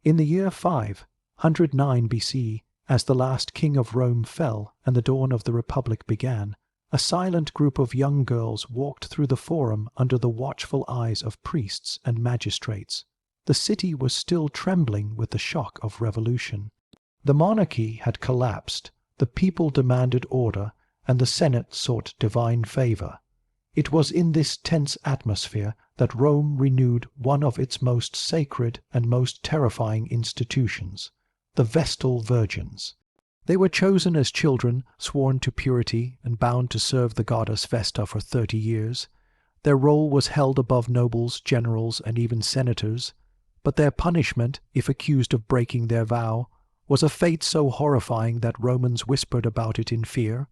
In the year 509 BC, as the last king of Rome fell and the dawn of the Republic began, a silent group of young girls walked through the forum under the watchful eyes of priests and magistrates. The city was still trembling with the shock of revolution. The monarchy had collapsed, the people demanded order, and the Senate sought divine favor. It was in this tense atmosphere that Rome renewed one of its most sacred and most terrifying institutions, the Vestal Virgins. They were chosen as children, sworn to purity, and bound to serve the goddess Vesta for 30 years. Their role was held above nobles, generals, and even senators, but their punishment, if accused of breaking their vow, was a fate so horrifying that Romans whispered about it in fear.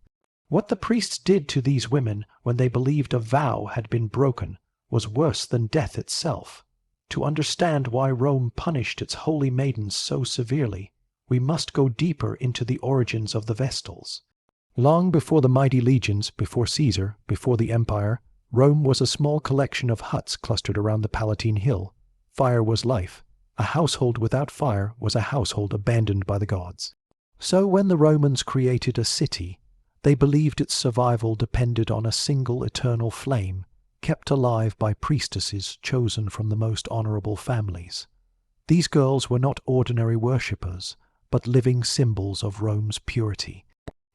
What the priests did to these women when they believed a vow had been broken was worse than death itself. To understand why Rome punished its holy maidens so severely, we must go deeper into the origins of the Vestals. Long before the mighty legions, before Caesar, before the empire, Rome was a small collection of huts clustered around the Palatine Hill. Fire was life. A household without fire was a household abandoned by the gods. So when the Romans created a city, they believed its survival depended on a single eternal flame, kept alive by priestesses chosen from the most honorable families. These girls were not ordinary worshippers, but living symbols of Rome's purity.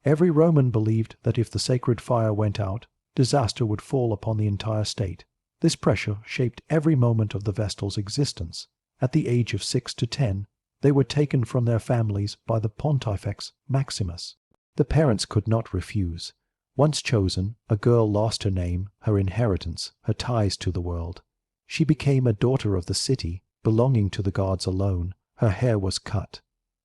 Every Roman believed that if the sacred fire went out, disaster would fall upon the entire state. This pressure shaped every moment of the Vestals' existence. At the age of 6 to 10, they were taken from their families by the Pontifex Maximus. The parents could not refuse. Once chosen, a girl lost her name, her inheritance, her ties to the world. She became a daughter of the city, belonging to the gods alone. Her hair was cut.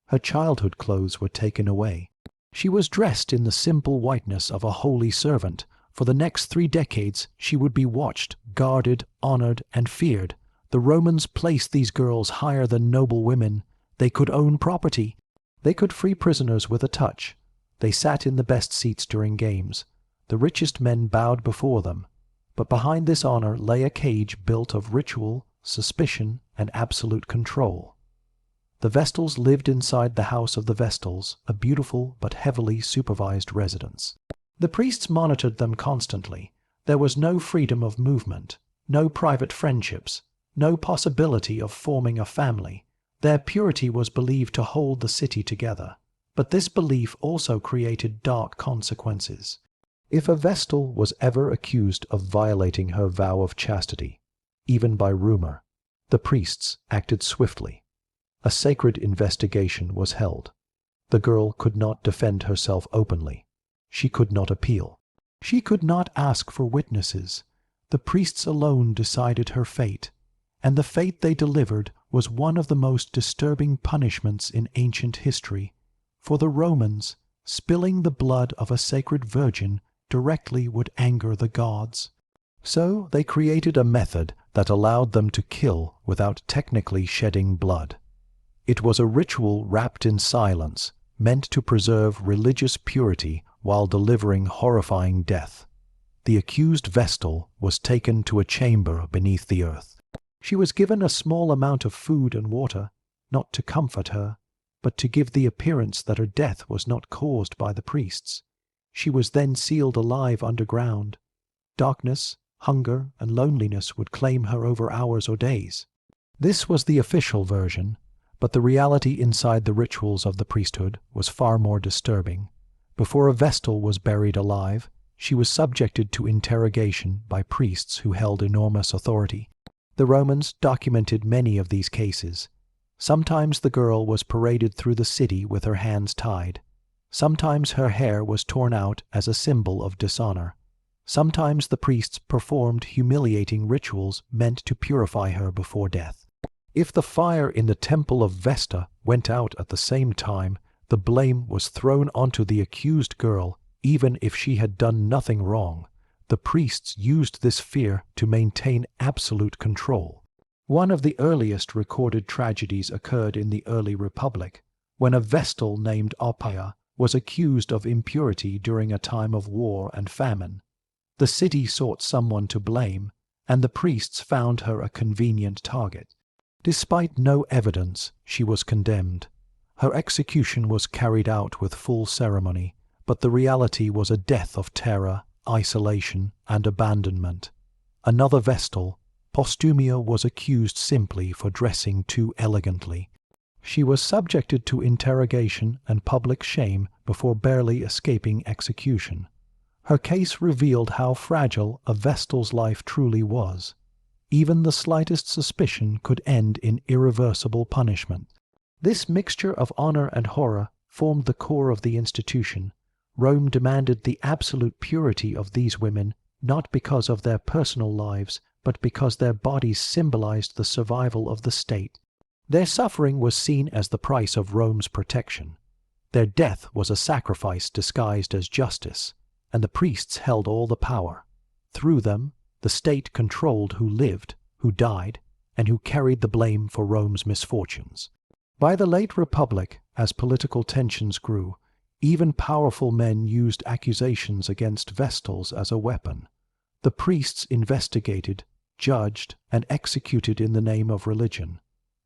Her childhood clothes were taken away. She was dressed in the simple whiteness of a holy servant. For the next 3 decades, she would be watched, guarded, honored, and feared. The Romans placed these girls higher than noble women. They could own property. They could free prisoners with a touch. They sat in the best seats during games. The richest men bowed before them. But behind this honor lay a cage built of ritual, suspicion, and absolute control. The Vestals lived inside the house of the Vestals, a beautiful but heavily supervised residence. The priests monitored them constantly. There was no freedom of movement, no private friendships, no possibility of forming a family. Their purity was believed to hold the city together. But this belief also created dark consequences. If a Vestal was ever accused of violating her vow of chastity, even by rumor, the priests acted swiftly. A sacred investigation was held. The girl could not defend herself openly. She could not appeal. She could not ask for witnesses. The priests alone decided her fate, and the fate they delivered was one of the most disturbing punishments in ancient history. For the Romans, spilling the blood of a sacred virgin directly would anger the gods. So they created a method that allowed them to kill without technically shedding blood. It was a ritual wrapped in silence, meant to preserve religious purity while delivering horrifying death. The accused Vestal was taken to a chamber beneath the earth. She was given a small amount of food and water, not to comfort her, but to give the appearance that her death was not caused by the priests. She was then sealed alive underground. Darkness, hunger, and loneliness would claim her over hours or days. This was the official version, but the reality inside the rituals of the priesthood was far more disturbing. Before a Vestal was buried alive, she was subjected to interrogation by priests who held enormous authority. The Romans documented many of these cases. Sometimes the girl was paraded through the city with her hands tied. Sometimes her hair was torn out as a symbol of dishonor. Sometimes the priests performed humiliating rituals meant to purify her before death. If the fire in the temple of Vesta went out at the same time, the blame was thrown onto the accused girl, even if she had done nothing wrong. The priests used this fear to maintain absolute control. One of the earliest recorded tragedies occurred in the early Republic, when a Vestal named Oppia was accused of impurity during a time of war and famine. The city sought someone to blame, and the priests found her a convenient target. Despite no evidence, she was condemned. Her execution was carried out with full ceremony, but the reality was a death of terror, isolation, and abandonment. Another Vestal, Postumia, was accused simply for dressing too elegantly. She was subjected to interrogation and public shame before barely escaping execution. Her case revealed how fragile a Vestal's life truly was. Even the slightest suspicion could end in irreversible punishment. This mixture of honor and horror formed the core of the institution. Rome demanded the absolute purity of these women, not because of their personal lives, but because their bodies symbolized the survival of the state. Their suffering was seen as the price of Rome's protection. Their death was a sacrifice disguised as justice, and the priests held all the power. Through them, the state controlled who lived, who died, and who carried the blame for Rome's misfortunes. By the late Republic, as political tensions grew, even powerful men used accusations against Vestals as a weapon. The priests investigated, judged, and executed in the name of religion.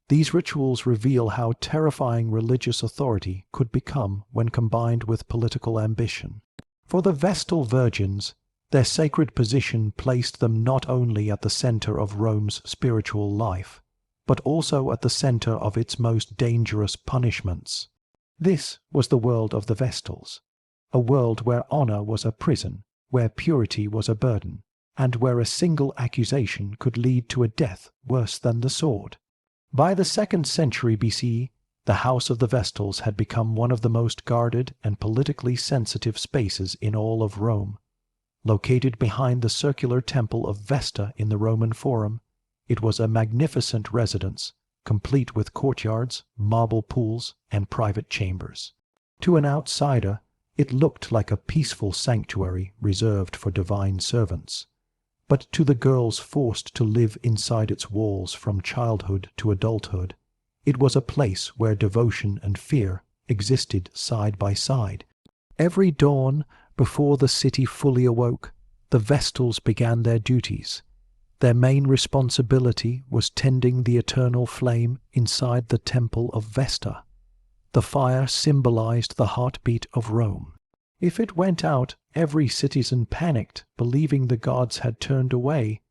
These rituals reveal how terrifying religious authority could become when combined with political ambition. For the Vestal Virgins, their sacred position placed them not only at the center of Rome's spiritual life, but also at the center of its most dangerous punishments. This was the world of the Vestals, a world where honor was a prison, where purity was a burden, and where a single accusation could lead to a death worse than the sword. By the 2nd century BC, the House of the Vestals had become one of the most guarded and politically sensitive spaces in all of Rome. Located behind the circular temple of Vesta in the Roman Forum, it was a magnificent residence, complete with courtyards, marble pools, and private chambers. To an outsider, it looked like a peaceful sanctuary reserved for divine servants. But to the girls forced to live inside its walls from childhood to adulthood, it was a place where devotion and fear existed side by side. Every dawn, before the city fully awoke, the Vestals began their duties. Their main responsibility was tending the eternal flame inside the temple of Vesta. The fire symbolized the heartbeat of Rome. If it went out, every citizen panicked, believing the gods had turned away.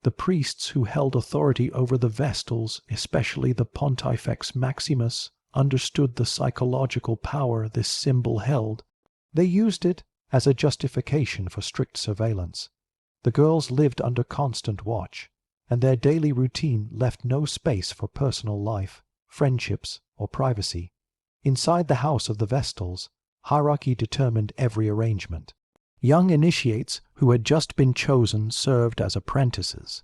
The priests who held authority over the Vestals, especially the Pontifex Maximus, understood the psychological power this symbol held. They used it as a justification for strict surveillance. The girls lived under constant watch, and their daily routine left no space for personal life, friendships, or privacy. Inside the house of the Vestals, hierarchy determined every arrangement. Young initiates who had just been chosen served as apprentices.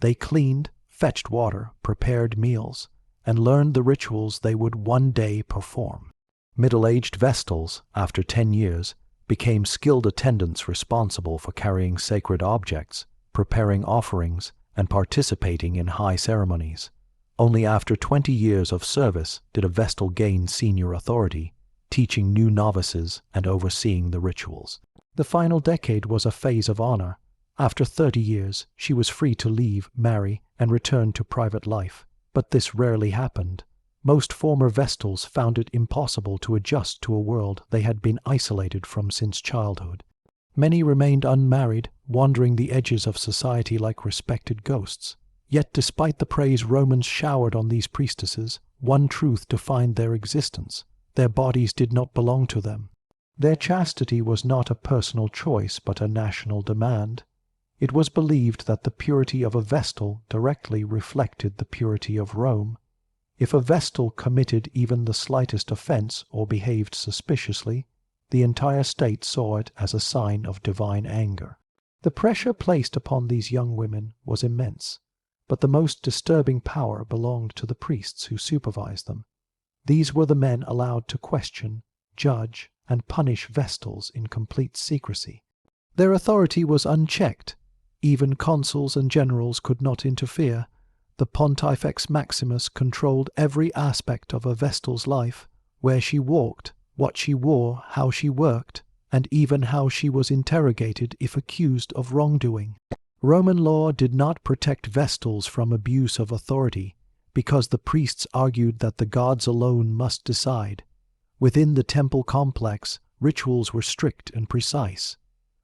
They cleaned, fetched water, prepared meals, and learned the rituals they would one day perform. Middle-aged Vestals, after 10 years, became skilled attendants responsible for carrying sacred objects, preparing offerings, and participating in high ceremonies. Only after 20 years of service did a Vestal gain senior authority, teaching new novices and overseeing the rituals. The final decade was a phase of honor. After 30 years, she was free to leave, marry, and return to private life. But this rarely happened. Most former Vestals found it impossible to adjust to a world they had been isolated from since childhood. Many remained unmarried, wandering the edges of society like respected ghosts. Yet despite the praise Romans showered on these priestesses, one truth defined their existence: their bodies did not belong to them. Their chastity was not a personal choice but a national demand. It was believed that the purity of a Vestal directly reflected the purity of Rome. If a Vestal committed even the slightest offense or behaved suspiciously, the entire state saw it as a sign of divine anger. The pressure placed upon these young women was immense, but the most disturbing power belonged to the priests who supervised them. These were the men allowed to question, judge, and punish Vestals in complete secrecy. Their authority was unchecked. Even consuls and generals could not interfere. The Pontifex Maximus controlled every aspect of a Vestal's life: where she walked, what she wore, how she worked, and even how she was interrogated if accused of wrongdoing. Roman law did not protect Vestals from abuse of authority, because the priests argued that the gods alone must decide. Within the temple complex, rituals were strict and precise.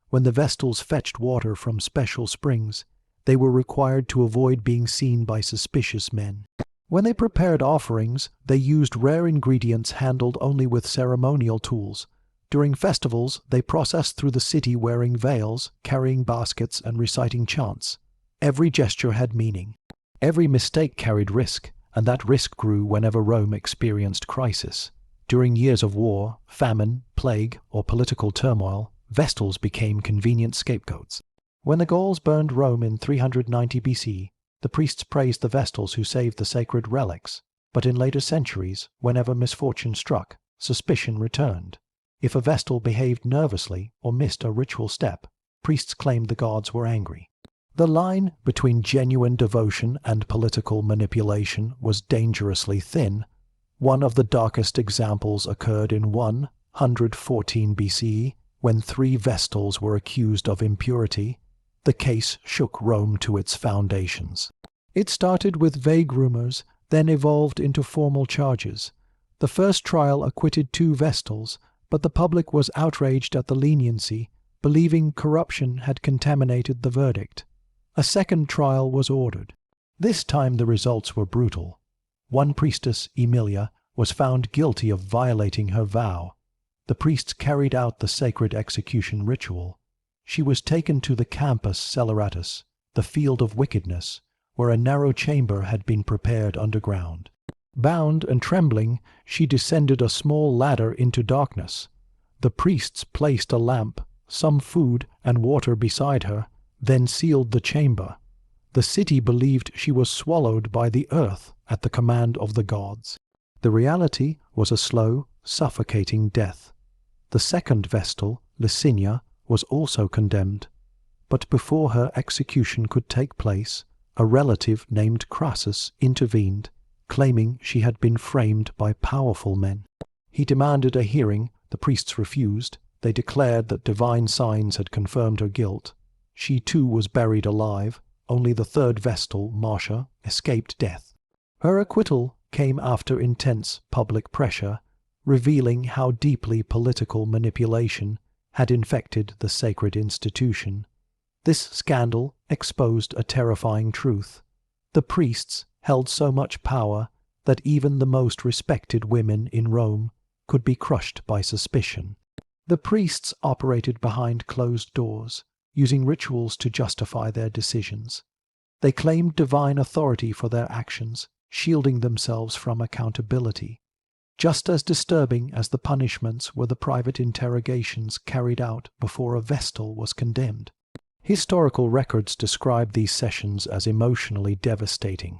When the Vestals fetched water from special springs, they were required to avoid being seen by suspicious men. When they prepared offerings, they used rare ingredients handled only with ceremonial tools. During festivals, they processed through the city wearing veils, carrying baskets, and reciting chants. Every gesture had meaning. Every mistake carried risk, and that risk grew whenever Rome experienced crisis. During years of war, famine, plague, or political turmoil, Vestals became convenient scapegoats. When the Gauls burned Rome in 390 BC, the priests praised the Vestals who saved the sacred relics. But in later centuries, whenever misfortune struck, suspicion returned. If a Vestal behaved nervously or missed a ritual step, priests claimed the gods were angry. The line between genuine devotion and political manipulation was dangerously thin. One of the darkest examples occurred in 114 BCE, when 3 Vestals were accused of impurity. The case shook Rome to its foundations. It started with vague rumors, then evolved into formal charges. The first trial acquitted 2 Vestals, but the public was outraged at the leniency, believing corruption had contaminated the verdict. A second trial was ordered. This time the results were brutal. One priestess, Emilia, was found guilty of violating her vow. The priests carried out the sacred execution ritual. She was taken to the Campus Celeratus, the field of wickedness, where a narrow chamber had been prepared underground. Bound and trembling, she descended a small ladder into darkness. The priests placed a lamp, some food and water beside her, then sealed the chamber. The city believed she was swallowed by the earth at the command of the gods. The reality was a slow, suffocating death. The second Vestal, Licinia, was also condemned. But before her execution could take place, a relative named Crassus intervened, claiming she had been framed by powerful men. He demanded a hearing. The priests refused. They declared that divine signs had confirmed her guilt. She too was buried alive. Only the third Vestal, Marcia, escaped death. Her acquittal came after intense public pressure, revealing how deeply political manipulation had infected the sacred institution. This scandal exposed a terrifying truth. The priests held so much power that even the most respected women in Rome could be crushed by suspicion. The priests operated behind closed doors, using rituals to justify their decisions. They claimed divine authority for their actions, shielding themselves from accountability. Just as disturbing as the punishments were the private interrogations carried out before a Vestal was condemned. Historical records describe these sessions as emotionally devastating.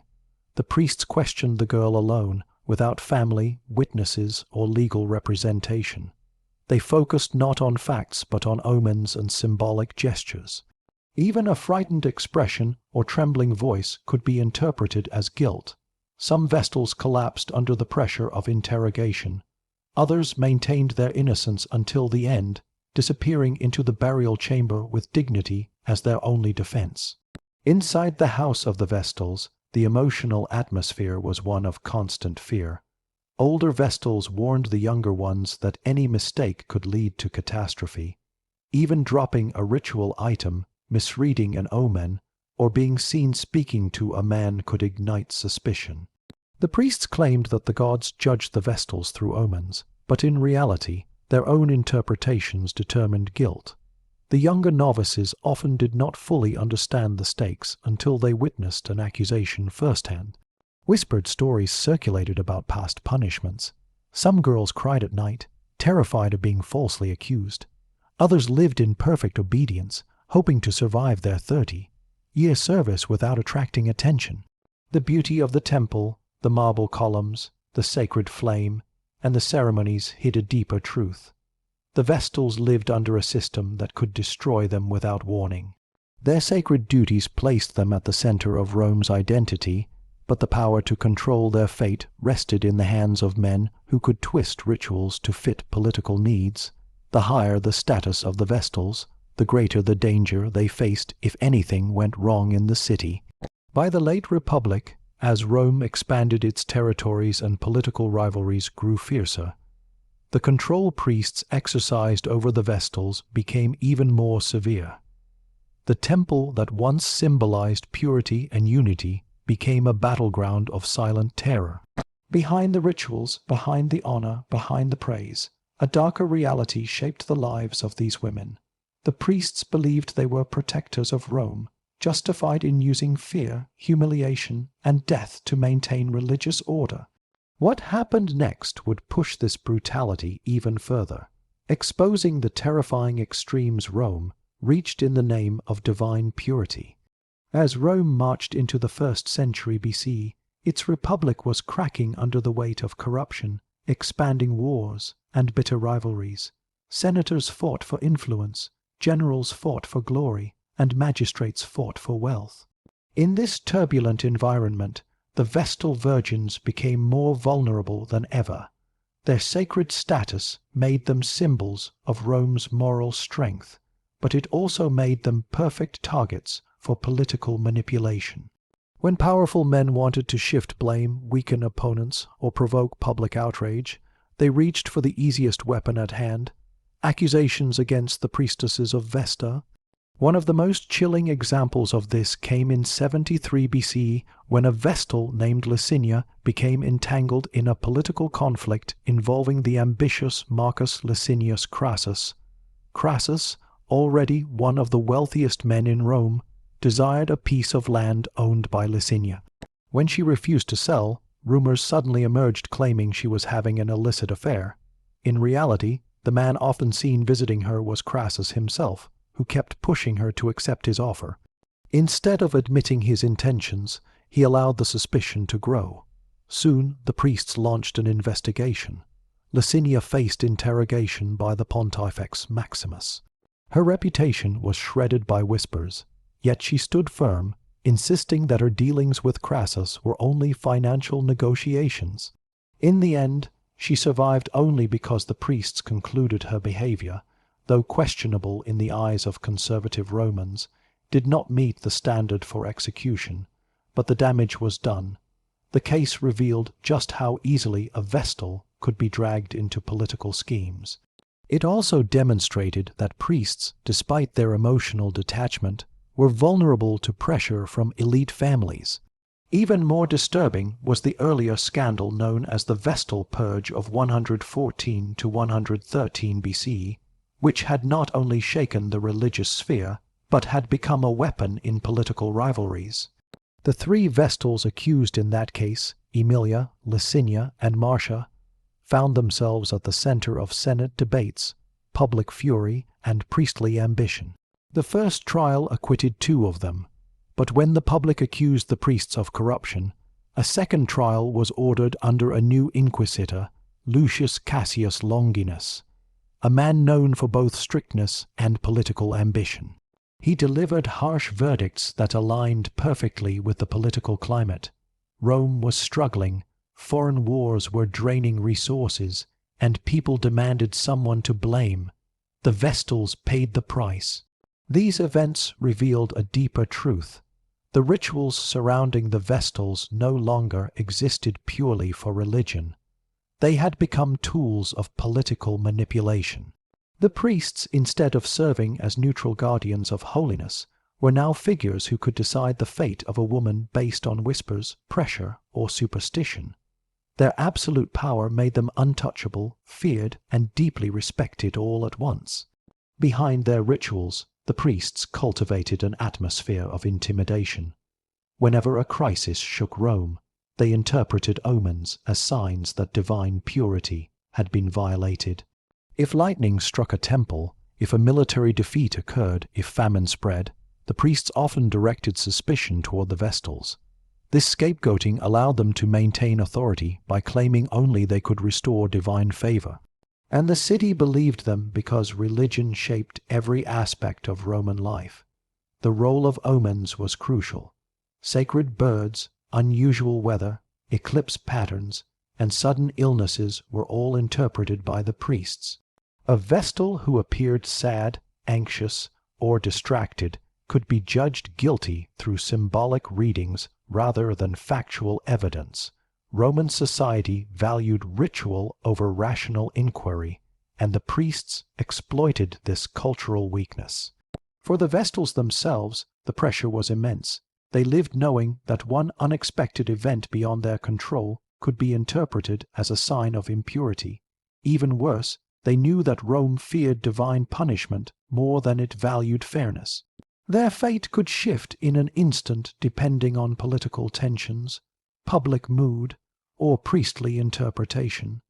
The priests questioned the girl alone, without family, witnesses, or legal representation. They focused not on facts but on omens and symbolic gestures. Even a frightened expression or trembling voice could be interpreted as guilt. Some Vestals collapsed under the pressure of interrogation. Others maintained their innocence until the end, disappearing into the burial chamber with dignity as their only defense. Inside the house of the Vestals, the emotional atmosphere was one of constant fear. Older Vestals warned the younger ones that any mistake could lead to catastrophe. Even dropping a ritual item, misreading an omen, or being seen speaking to a man could ignite suspicion. The priests claimed that the gods judged the Vestals through omens, but in reality, their own interpretations determined guilt. The younger novices often did not fully understand the stakes until they witnessed an accusation firsthand. Whispered stories circulated about past punishments. Some girls cried at night, terrified of being falsely accused. Others lived in perfect obedience, hoping to survive their 30-year service without attracting attention. The beauty of the temple, the marble columns, the sacred flame, and the ceremonies hid a deeper truth. The Vestals lived under a system that could destroy them without warning. Their sacred duties placed them at the center of Rome's identity, but the power to control their fate rested in the hands of men who could twist rituals to fit political needs. The higher the status of the Vestals, the greater the danger they faced if anything went wrong in the city. By the late Republic, as Rome expanded its territories and political rivalries grew fiercer. The control priests exercised over the Vestals became even more severe. The temple that once symbolized purity and unity became a battleground of silent terror. Behind the rituals, behind the honor, behind the praise, a darker reality shaped the lives of these women. The priests believed they were protectors of Rome, justified in using fear, humiliation, and death to maintain religious order. What happened next would push this brutality even further, exposing the terrifying extremes Rome reached in the name of divine purity. As Rome marched into the 1st century BC, its republic was cracking under the weight of corruption, expanding wars, and bitter rivalries. Senators fought for influence, generals fought for glory, and magistrates fought for wealth. In this turbulent environment, the Vestal Virgins became more vulnerable than ever. Their sacred status made them symbols of Rome's moral strength, but it also made them perfect targets for political manipulation. When powerful men wanted to shift blame, weaken opponents, or provoke public outrage, they reached for the easiest weapon at hand: accusations against the priestesses of Vesta. One of the most chilling examples of this came in 73 BC, when a Vestal named Licinia became entangled in a political conflict involving the ambitious Marcus Licinius Crassus. Crassus, already one of the wealthiest men in Rome, desired a piece of land owned by Licinia. When she refused to sell, rumors suddenly emerged claiming she was having an illicit affair. In reality, the man often seen visiting her was Crassus himself, who kept pushing her to accept his offer. Instead of admitting his intentions, he allowed the suspicion to grow. Soon, the priests launched an investigation. Licinia faced interrogation by the Pontifex Maximus. Her reputation was shredded by whispers, yet she stood firm, insisting that her dealings with Crassus were only financial negotiations. In the end, she survived only because the priests concluded her behavior, though questionable in the eyes of conservative Romans, did not meet the standard for execution, but the damage was done. The case revealed just how easily a Vestal could be dragged into political schemes. It also demonstrated that priests, despite their emotional detachment, were vulnerable to pressure from elite families. Even more disturbing was the earlier scandal known as the Vestal Purge of 114 to 113 BC, which had not only shaken the religious sphere, but had become a weapon in political rivalries. The three Vestals accused in that case, Aemilia, Licinia, and Marcia, found themselves at the center of Senate debates, public fury, and priestly ambition. The first trial acquitted 2 of them, but when the public accused the priests of corruption, a second trial was ordered under a new inquisitor, Lucius Cassius Longinus, a man known for both strictness and political ambition. He delivered harsh verdicts that aligned perfectly with the political climate. Rome was struggling, foreign wars were draining resources, and people demanded someone to blame. The Vestals paid the price. These events revealed a deeper truth. The rituals surrounding the Vestals no longer existed purely for religion. They had become tools of political manipulation. The priests, instead of serving as neutral guardians of holiness, were now figures who could decide the fate of a woman based on whispers, pressure, or superstition. Their absolute power made them untouchable, feared, and deeply respected all at once. Behind their rituals, the priests cultivated an atmosphere of intimidation. Whenever a crisis shook Rome, they interpreted omens as signs that divine purity had been violated. If lightning struck a temple, if a military defeat occurred, if famine spread, the priests often directed suspicion toward the Vestals. This scapegoating allowed them to maintain authority by claiming only they could restore divine favor. And the city believed them because religion shaped every aspect of Roman life. The role of omens was crucial. Sacred birds, unusual weather, eclipse patterns, and sudden illnesses were all interpreted by the priests. A Vestal who appeared sad, anxious, or distracted could be judged guilty through symbolic readings rather than factual evidence. Roman society valued ritual over rational inquiry, and the priests exploited this cultural weakness. For the Vestals themselves, the pressure was immense. They lived knowing that one unexpected event beyond their control could be interpreted as a sign of impurity. Even worse, they knew that Rome feared divine punishment more than it valued fairness. Their fate could shift in an instant depending on political tensions, public mood, or priestly interpretation.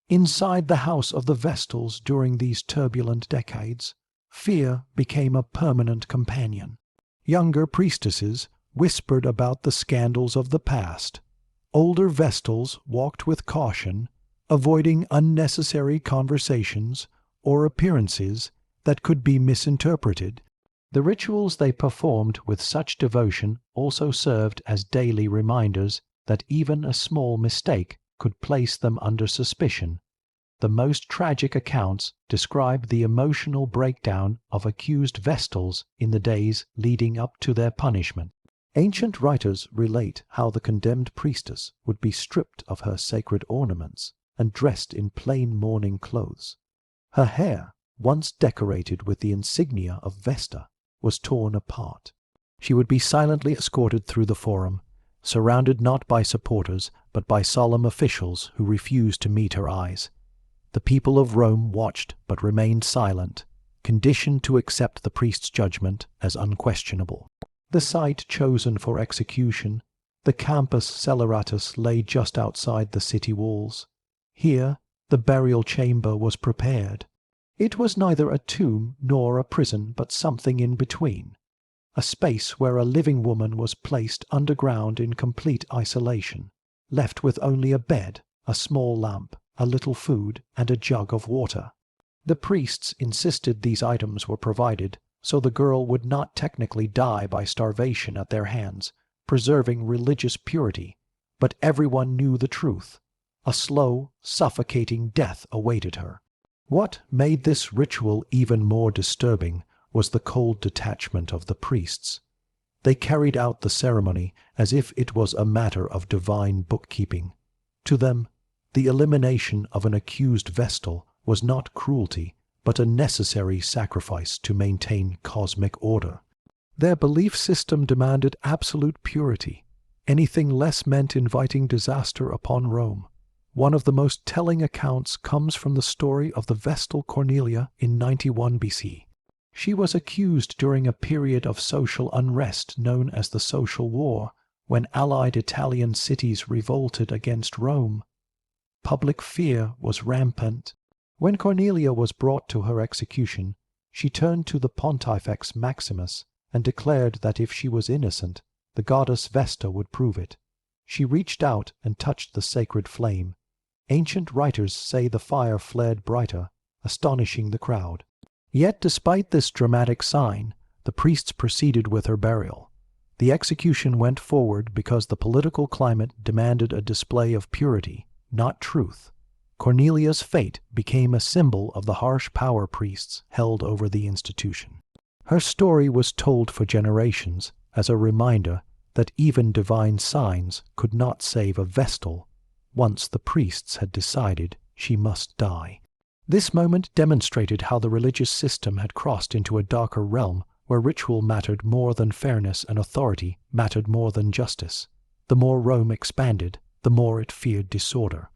Inside the house of the Vestals during these turbulent decades, fear became a permanent companion. Younger priestesses whispered about the scandals of the past. Older Vestals walked with caution, avoiding unnecessary conversations or appearances that could be misinterpreted. The rituals they performed with such devotion also served as daily reminders that even a small mistake could place them under suspicion. The most tragic accounts describe the emotional breakdown of accused Vestals in the days leading up to their punishment. Ancient writers relate how the condemned priestess would be stripped of her sacred ornaments and dressed in plain mourning clothes. Her hair, once decorated with the insignia of Vesta, was torn apart. She would be silently escorted through the forum, surrounded not by supporters but by solemn officials who refused to meet her eyes. The people of Rome watched but remained silent, conditioned to accept the priest's judgment as unquestionable. The site chosen for execution, the Campus Celeratus, lay just outside the city walls. Here, the burial chamber was prepared. It was neither a tomb nor a prison, but something in between, a space where a living woman was placed underground in complete isolation, left with only a bed, a small lamp, a little food, and a jug of water. The priests insisted these items were provided, so the girl would not technically die by starvation at their hands, preserving religious purity, but everyone knew the truth. A slow, suffocating death awaited her. What made this ritual even more disturbing was the cold detachment of the priests. They carried out the ceremony as if it was a matter of divine bookkeeping. To them, the elimination of an accused Vestal was not cruelty, but a necessary sacrifice to maintain cosmic order. Their belief system demanded absolute purity. Anything less meant inviting disaster upon Rome. One of the most telling accounts comes from the story of the Vestal Cornelia in 91 BC. She was accused during a period of social unrest known as the Social War, when allied Italian cities revolted against Rome. Public fear was rampant. When Cornelia was brought to her execution, she turned to the Pontifex Maximus and declared that if she was innocent, the goddess Vesta would prove it. She reached out and touched the sacred flame. Ancient writers say the fire flared brighter, astonishing the crowd. Yet despite this dramatic sign, the priests proceeded with her burial. The execution went forward because the political climate demanded a display of purity, not truth. Cornelia's fate became a symbol of the harsh power priests held over the institution. Her story was told for generations as a reminder that even divine signs could not save a Vestal once the priests had decided she must die. This moment demonstrated how the religious system had crossed into a darker realm where ritual mattered more than fairness and authority mattered more than justice. The more Rome expanded, the more it feared disorder.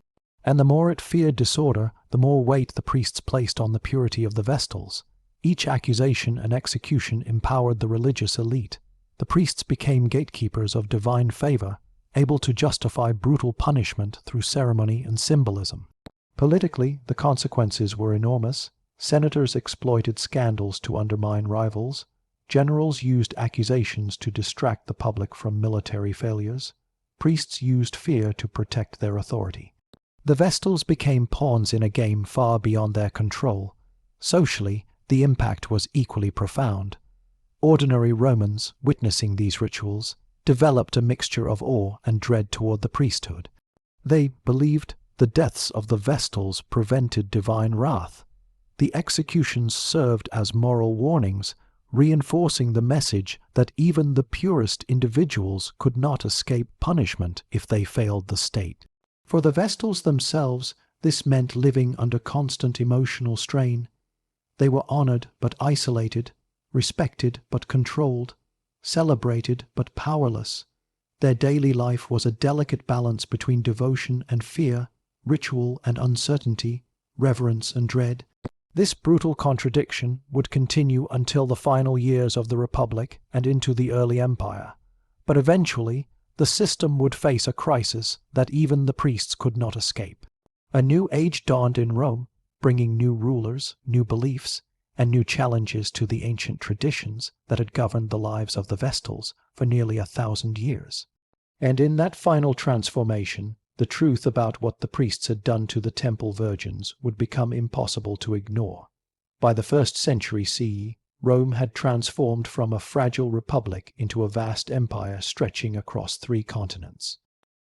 And the more it feared disorder, the more weight the priests placed on the purity of the Vestals. Each accusation and execution empowered the religious elite. The priests became gatekeepers of divine favor, able to justify brutal punishment through ceremony and symbolism. Politically, the consequences were enormous. Senators exploited scandals to undermine rivals. Generals used accusations to distract the public from military failures. Priests used fear to protect their authority. The Vestals became pawns in a game far beyond their control. Socially, the impact was equally profound. Ordinary Romans, witnessing these rituals, developed a mixture of awe and dread toward the priesthood. They believed the deaths of the Vestals prevented divine wrath. The executions served as moral warnings, reinforcing the message that even the purest individuals could not escape punishment if they failed the state. For the Vestals themselves, this meant living under constant emotional strain. They were honored but isolated, respected but controlled, celebrated but powerless. Their daily life was a delicate balance between devotion and fear, ritual and uncertainty, reverence and dread. This brutal contradiction would continue until the final years of the Republic and into the early Empire. But eventually, the system would face a crisis that even the priests could not escape. A new age dawned in Rome, bringing new rulers, new beliefs, and new challenges to the ancient traditions that had governed the lives of the Vestals for nearly 1,000 years. And in that final transformation, the truth about what the priests had done to the temple virgins would become impossible to ignore. By the 1st century CE, Rome had transformed from a fragile republic into a vast empire stretching across 3 continents.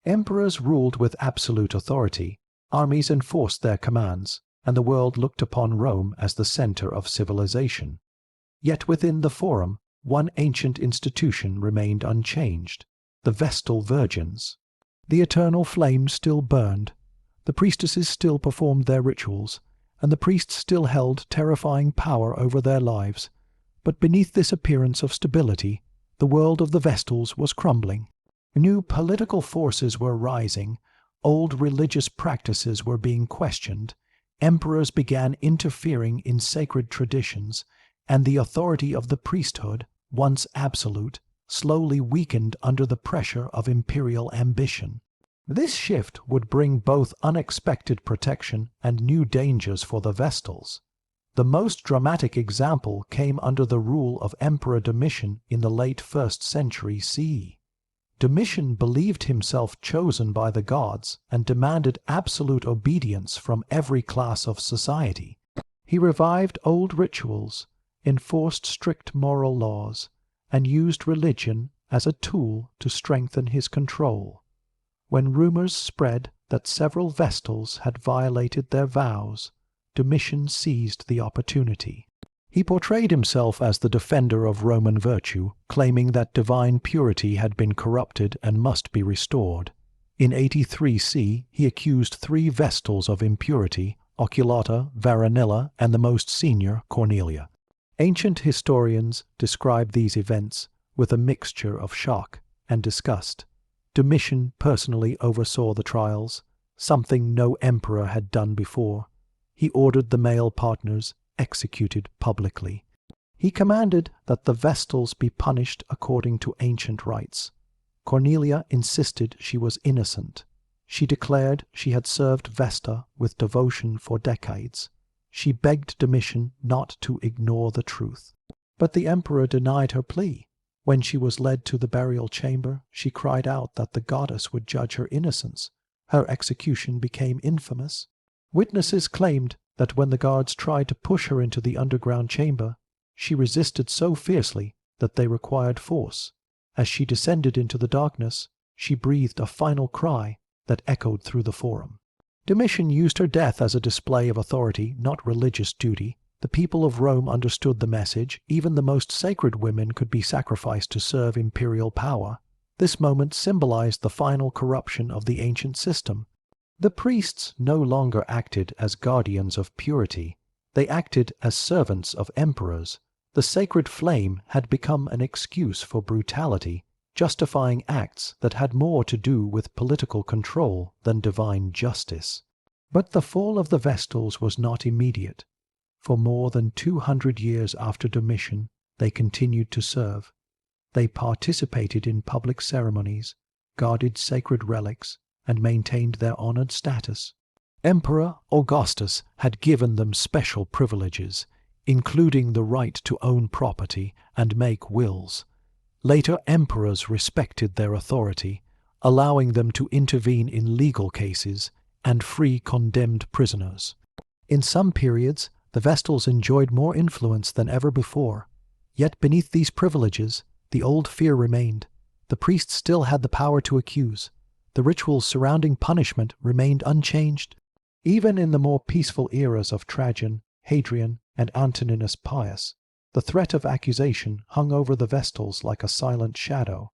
Emperors ruled with absolute authority, armies enforced their commands, and the world looked upon Rome as the center of civilization. Yet within the Forum, one ancient institution remained unchanged: the Vestal Virgins. The eternal flame still burned, the priestesses still performed their rituals, and the priests still held terrifying power over their lives. But beneath this appearance of stability, the world of the Vestals was crumbling. New political forces were rising, old religious practices were being questioned, emperors began interfering in sacred traditions, and the authority of the priesthood, once absolute, slowly weakened under the pressure of imperial ambition. This shift would bring both unexpected protection and new dangers for the Vestals. The most dramatic example came under the rule of Emperor Domitian in the late 1st century CE. Domitian believed himself chosen by the gods and demanded absolute obedience from every class of society. He revived old rituals, enforced strict moral laws, and used religion as a tool to strengthen his control. When rumors spread that several Vestals had violated their vows, Domitian seized the opportunity. He portrayed himself as the defender of Roman virtue, claiming that divine purity had been corrupted and must be restored. In 83 C, he accused 3 Vestals of impurity: Oculata, Varanilla, and the most senior, Cornelia. Ancient historians describe these events with a mixture of shock and disgust. Domitian personally oversaw the trials, something no emperor had done before. He ordered the male partners executed publicly. He commanded that the Vestals be punished according to ancient rites. Cornelia insisted she was innocent. She declared she had served Vesta with devotion for decades. She begged Domitian not to ignore the truth. But the emperor denied her plea. When she was led to the burial chamber, she cried out that the goddess would judge her innocence. Her execution became infamous. Witnesses claimed that when the guards tried to push her into the underground chamber, she resisted so fiercely that they required force. As she descended into the darkness, she breathed a final cry that echoed through the Forum. Domitian used her death as a display of authority, not religious duty. The people of Rome understood the message. Even the most sacred women could be sacrificed to serve imperial power. This moment symbolized the final corruption of the ancient system. The priests no longer acted as guardians of purity. They acted as servants of emperors. The sacred flame had become an excuse for brutality, justifying acts that had more to do with political control than divine justice. But the fall of the Vestals was not immediate. For more than 200 years after Domitian, they continued to serve. They participated in public ceremonies, guarded sacred relics, and maintained their honored status. Emperor Augustus had given them special privileges, including the right to own property and make wills. Later emperors respected their authority, allowing them to intervene in legal cases and free condemned prisoners. In some periods, the Vestals enjoyed more influence than ever before. Yet beneath these privileges, the old fear remained. The priests still had the power to accuse. The rituals surrounding punishment remained unchanged. Even in the more peaceful eras of Trajan, Hadrian, and Antoninus Pius, The threat of accusation hung over the Vestals like a silent shadow,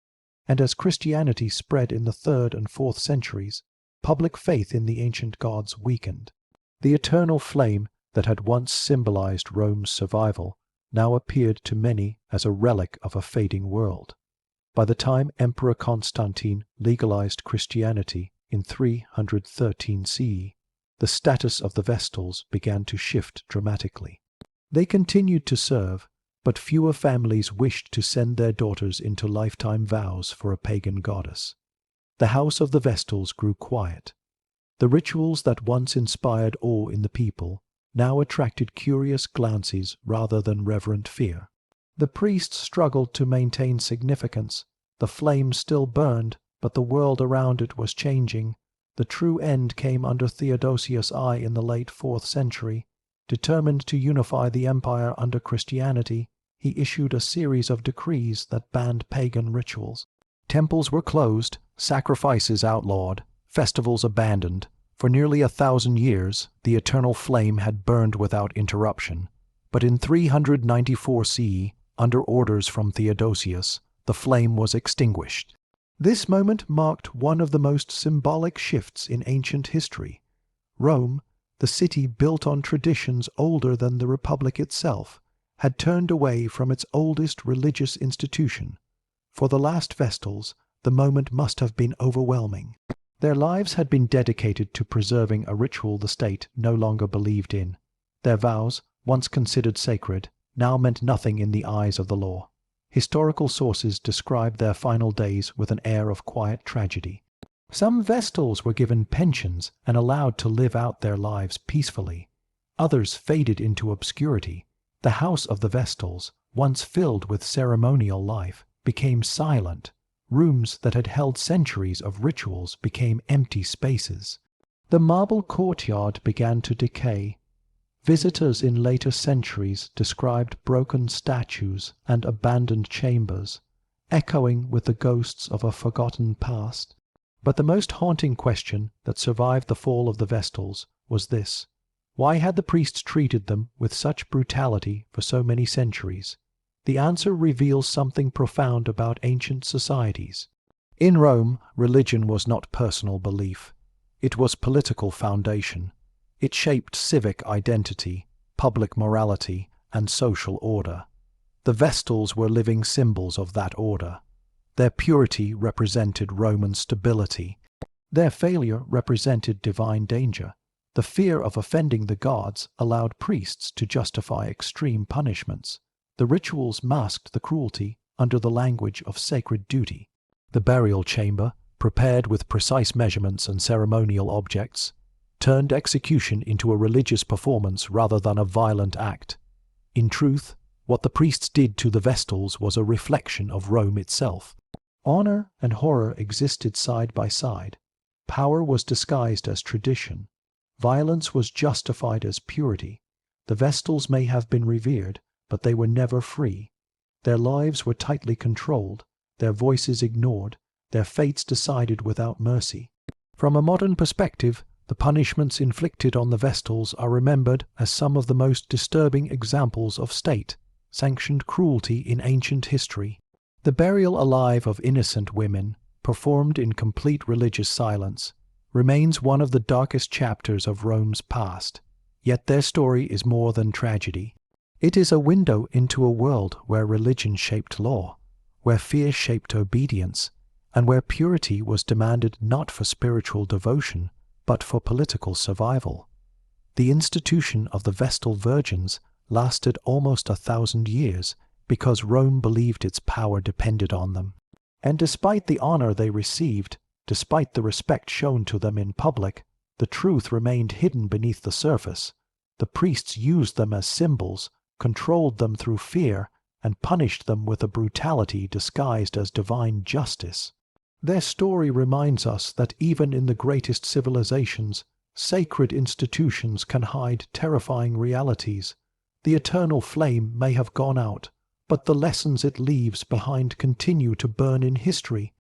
and as Christianity spread in the 3rd and 4th centuries, public faith in the ancient gods weakened. The eternal flame that had once symbolized Rome's survival now appeared to many as a relic of a fading world. By the time Emperor Constantine legalized Christianity in 313 CE, the status of the Vestals began to shift dramatically. They continued to serve, but fewer families wished to send their daughters into lifetime vows for a pagan goddess. The house of the Vestals grew quiet. The rituals that once inspired awe in the people now attracted curious glances rather than reverent fear. The priests struggled to maintain significance. The flame still burned, but the world around it was changing. The true end came under Theodosius I in the late 4th century. Determined to unify the empire under Christianity, he issued a series of decrees that banned pagan rituals. Temples were closed, sacrifices outlawed, festivals abandoned. For nearly 1,000 years, the eternal flame had burned without interruption. But in 394 CE, under orders from Theodosius, the flame was extinguished. This moment marked one of the most symbolic shifts in ancient history. Rome, the city built on traditions older than the Republic itself, had turned away from its oldest religious institution. For the last Vestals, the moment must have been overwhelming. Their lives had been dedicated to preserving a ritual the state no longer believed in. Their vows, once considered sacred, now meant nothing in the eyes of the law. Historical sources describe their final days with an air of quiet tragedy. Some Vestals were given pensions and allowed to live out their lives peacefully. Others faded into obscurity. The house of the Vestals, once filled with ceremonial life, became silent. Rooms that had held centuries of rituals became empty spaces. The marble courtyard began to decay. Visitors in later centuries described broken statues and abandoned chambers, echoing with the ghosts of a forgotten past. But the most haunting question that survived the fall of the Vestals was this: why had the priests treated them with such brutality for so many centuries? The answer reveals something profound about ancient societies. In Rome, religion was not personal belief. It was political foundation. It shaped civic identity, public morality, and social order. The Vestals were living symbols of that order. Their purity represented Roman stability. Their failure represented divine danger. The fear of offending the gods allowed priests to justify extreme punishments. The rituals masked the cruelty under the language of sacred duty. The burial chamber, prepared with precise measurements and ceremonial objects, turned execution into a religious performance rather than a violent act. In truth, what the priests did to the Vestals was a reflection of Rome itself. Honor and horror existed side by side. Power was disguised as tradition. Violence was justified as purity. The Vestals may have been revered, but they were never free. Their lives were tightly controlled, their voices ignored, their fates decided without mercy. From a modern perspective, the punishments inflicted on the Vestals are remembered as some of the most disturbing examples of state-sanctioned cruelty in ancient history. The burial alive of innocent women, performed in complete religious silence, remains one of the darkest chapters of Rome's past. Yet their story is more than tragedy. It is a window into a world where religion shaped law, where fear shaped obedience, and where purity was demanded not for spiritual devotion, but for political survival. The institution of the Vestal Virgins lasted almost 1,000 years because Rome believed its power depended on them. And despite the honor they received, despite the respect shown to them in public, the truth remained hidden beneath the surface. The priests used them as symbols, controlled them through fear, and punished them with a brutality disguised as divine justice. Their story reminds us that even in the greatest civilizations, sacred institutions can hide terrifying realities. The eternal flame may have gone out, but the lessons it leaves behind continue to burn in history.